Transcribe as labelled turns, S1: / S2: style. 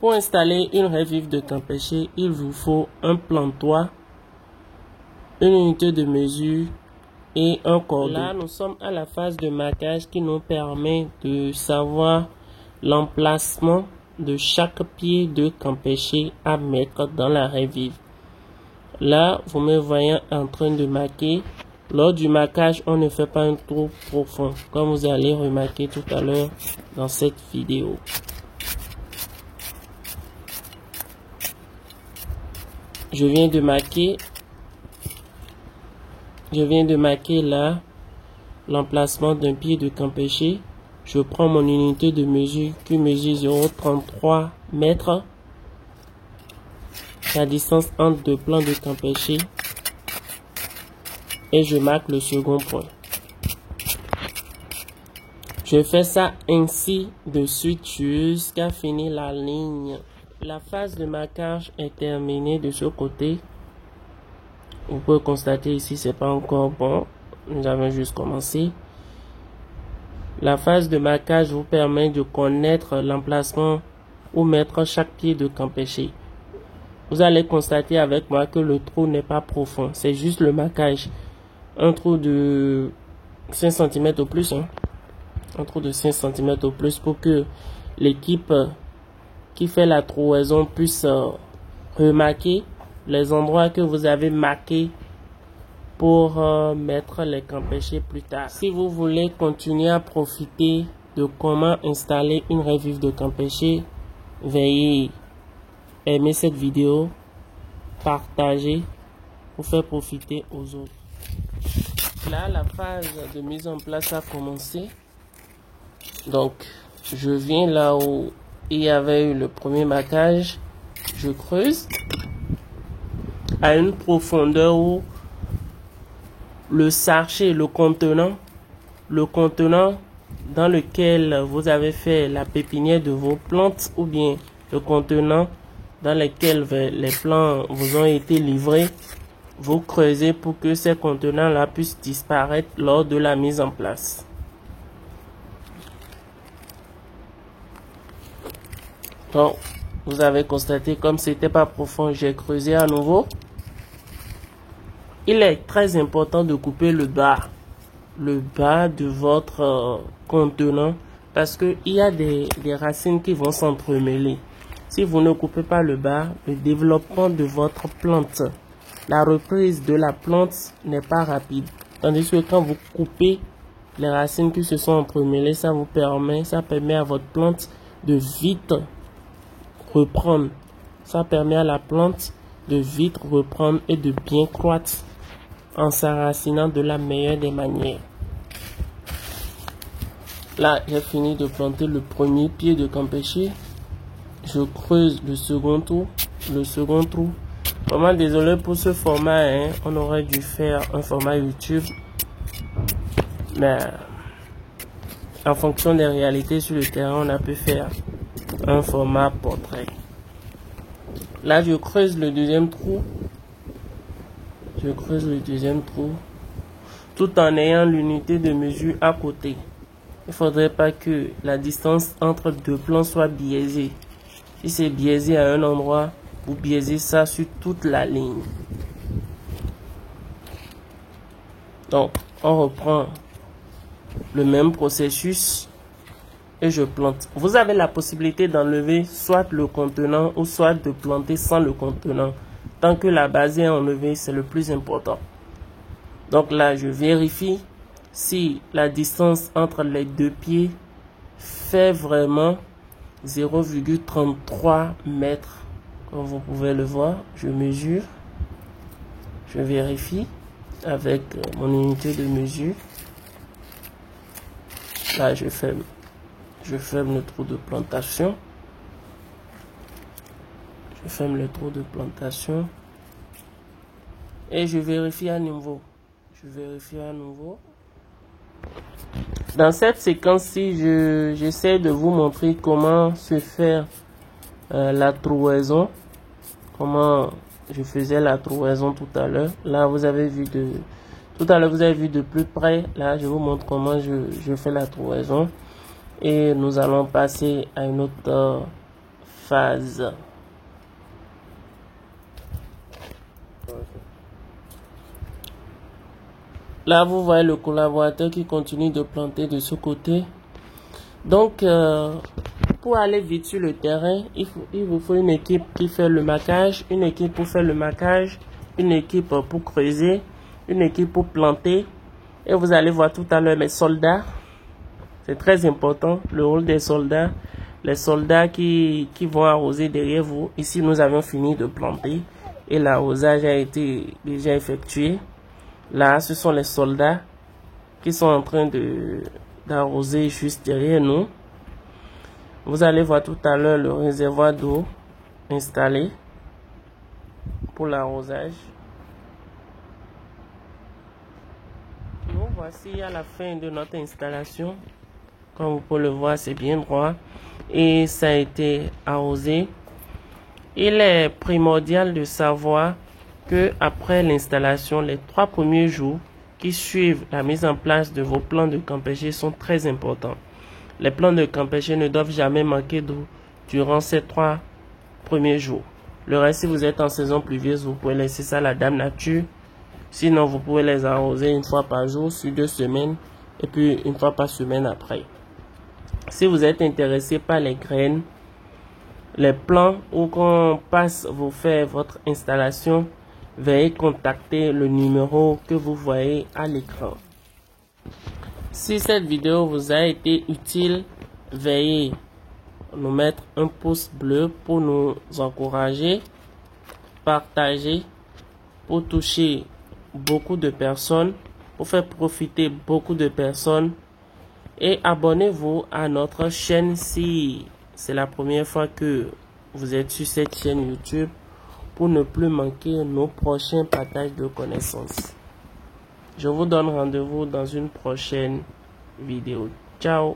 S1: Pour installer une raie vive de Campeche, il vous faut un plantoir, une unité de mesure et un cordon. Là, nous sommes à la phase de marquage qui nous permet de savoir l'emplacement de chaque pied de Campeche à mettre dans la raie vive. Là, vous me voyez en train de marquer. Lors du marquage, on ne fait pas un trou profond, comme vous allez remarquer tout à l'heure dans cette vidéo. Je viens de marquer là l'emplacement d'un pied de Campeche. Je prends mon unité de mesure qui mesure 0,33 mètres. La distance entre deux plans de Campeche. Et je marque le second point. Je fais ça ainsi de suite jusqu'à finir la ligne. La phase de marquage est terminée de ce côté. Vous pouvez constater ici, c'est pas encore bon. Nous avons juste commencé. La phase de marquage vous permet de connaître l'emplacement où mettre chaque pied de Campeche. Vous allez constater avec moi que le trou n'est pas profond. C'est juste le marquage. Un trou de 5 cm au plus. Un trou de 5 cm au plus pour que l'équipe qui fait la trouaison puisse remarquer les endroits que vous avez marqués pour mettre les Campeche plus tard. Si vous voulez continuer à profiter de comment installer une raie vive de Campeche, veuillez aimer cette vidéo, partager pour faire profiter aux autres. Là, la phase de mise en place a commencé. Donc, je viens là où il y avait eu le premier marquage. Je creuse à une profondeur où le sachet, le contenant dans lequel vous avez fait la pépinière de vos plantes, ou bien le contenant dans lequel les plants vous ont été livrés, vous creusez pour que ces contenants-là puissent disparaître lors de la mise en place. Donc, vous avez constaté, comme c'était pas profond, j'ai creusé à nouveau. Il est très important de couper le bas de votre contenant, parce que il y a des racines qui vont s'entremêler. Si vous ne coupez pas le bas, le développement de votre plante, la reprise de la plante n'est pas rapide. Tandis que quand vous coupez les racines qui se sont entremêlées, ça permet à votre plante de vite reprendre. Ça permet à la plante de vite reprendre et de bien croître en s'enracinant de la meilleure des manières. Là, j'ai fini de planter le premier pied de Campeche. Je creuse le second trou. Vraiment désolé pour ce format, on aurait dû faire un format YouTube. Mais en fonction des réalités sur le terrain, on a pu faire un format portrait. Là, je creuse le deuxième trou. Tout en ayant l'unité de mesure à côté. Il ne faudrait pas que la distance entre deux plans soit biaisée. Si c'est biaisé à un endroit, vous biaisez ça sur toute la ligne. Donc, on reprend le même processus et je plante. Vous avez la possibilité d'enlever soit le contenant ou soit de planter sans le contenant. Tant que la base est enlevée, c'est le plus important. Donc là, je vérifie si la distance entre les deux pieds fait vraiment 0,33 mètres. Comme vous pouvez le voir, je mesure. Je vérifie avec mon unité de mesure. Là, je ferme le trou de plantation. Et je vérifie à nouveau. Dans cette séquence-ci, j'essaie de vous montrer comment se faire la trouaison. Comment je faisais la trouaison tout à l'heure. Là, vous avez vu de plus près. Là, je vous montre comment je fais la trouaison. Et nous allons passer à une autre phase. Là, vous voyez le collaborateur qui continue de planter de ce côté. Donc, pour aller vite sur le terrain, il vous faut une équipe qui fait le marquage, une équipe pour faire le marquage, une équipe pour creuser, une équipe pour planter. Et vous allez voir tout à l'heure mes soldats. C'est très important, le rôle des soldats. Les soldats qui vont arroser derrière vous. Ici, nous avons fini de planter et l'arrosage a été déjà effectué. Là, ce sont les soldats qui sont en train d'arroser juste derrière nous. Vous allez voir tout à l'heure le réservoir d'eau installé pour l'arrosage. Nous voici à la fin de notre installation. Comme vous pouvez le voir, c'est bien droit et ça a été arrosé. Il est primordial de savoir que après l'installation, les 3 premiers jours qui suivent la mise en place de vos plans de camp pêcher sont très importants. Les plans de camp pêcher ne doivent jamais manquer d'eau durant ces 3 premiers jours. Le reste, si vous êtes en saison pluvieuse, vous pouvez laisser ça à la dame nature. Sinon, vous pouvez les arroser une fois par jour sur 2 semaines et puis une fois par semaine après. Si vous êtes intéressé par les graines, les plans ou qu'on passe vous faire votre installation, veuillez contacter le numéro que vous voyez à l'écran. Si cette vidéo vous a été utile, veuillez nous mettre un pouce bleu pour nous encourager, partager pour toucher beaucoup de personnes, pour faire profiter beaucoup de personnes et abonnez-vous à notre chaîne si c'est la première fois que vous êtes sur cette chaîne YouTube pour ne plus manquer nos prochains partages de connaissances. Je vous donne rendez-vous dans une prochaine vidéo. Ciao!